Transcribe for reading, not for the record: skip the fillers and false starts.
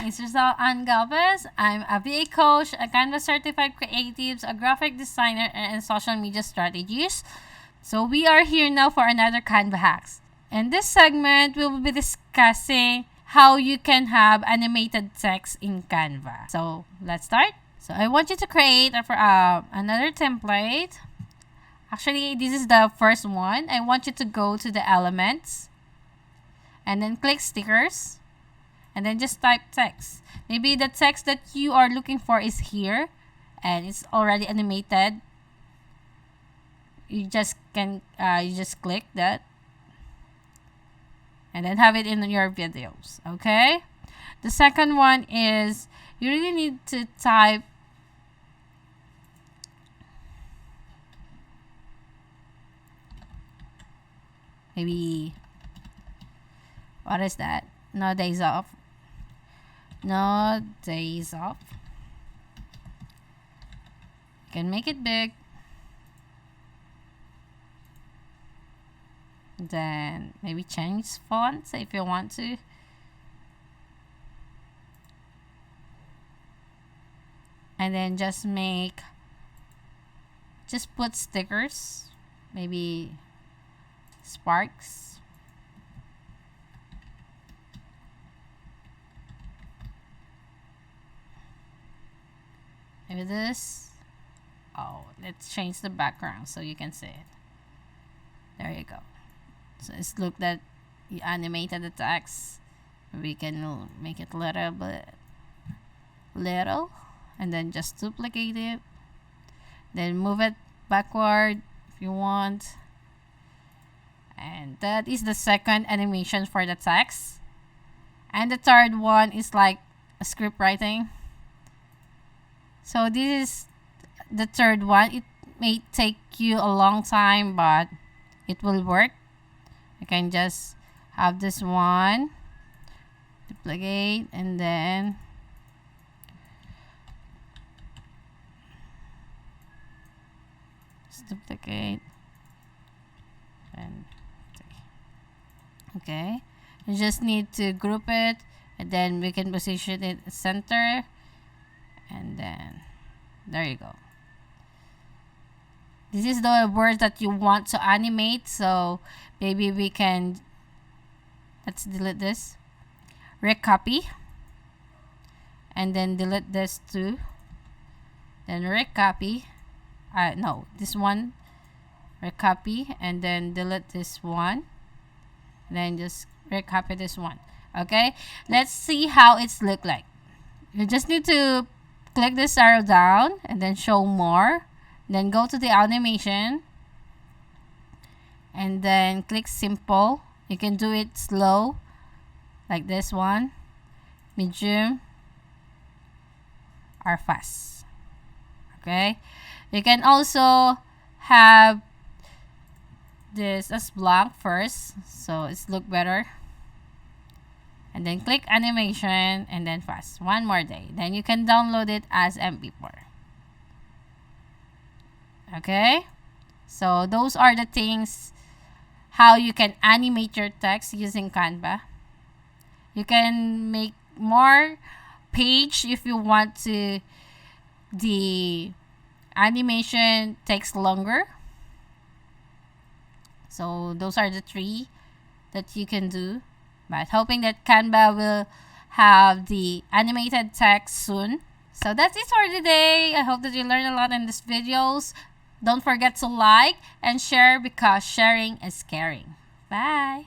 It's Rizelle and Galvez. I'm a VA coach, a Canva certified creatives, a graphic designer, and social media strategist. So we are here now for another Canva hacks. In this segment, we will be discussing how you can have animated text in Canva. So let's start. So I want you to create another template. Actually, this is the first one. I want you to go to the elements and then click stickers and then just type text. Maybe the text that you are looking for is here and it's already animated. You just click that and then have it in your videos. Okay, the second one is you really need to type maybe, what is that? No days off. No days off. You can make it big. Then maybe change fonts if you want to. And then just put stickers. Maybe sparks. Maybe this. Oh, let's change the background so you can see it. There you go. So it's look that you animated the text. We can make it little, and then just duplicate it. Then move it backward if you want. And that is the second animation for the text. And the third one is like a script writing. So this is the third one. It may take you a long time, but it will work. You can just have this one, duplicate, and then just duplicate. And okay, you just need to group it, and then we can position it center. And then there you go. This is the word that you want to animate, so maybe we can, let's delete this, recopy, and then delete this too, then recopy, no, this one, recopy, and then delete this one, and then just recopy this one. Okay, let's see how it's look like. You just need to click this arrow down and then show more, then go to the animation and then click simple. You can do it slow like this one, medium, or fast. Okay, you can also have this as blank first so it's look better, and then click animation and then fast. One more day, then you can download it as MP4. Okay, so those are the things how you can animate your text using Canva. You can make more page if you want to. The animation takes longer. So those are the three that you can do. But hoping that Canva will have the animated text soon. So that's it for today. I hope that you learned a lot in these videos. Don't forget to like and share because sharing is caring. Bye.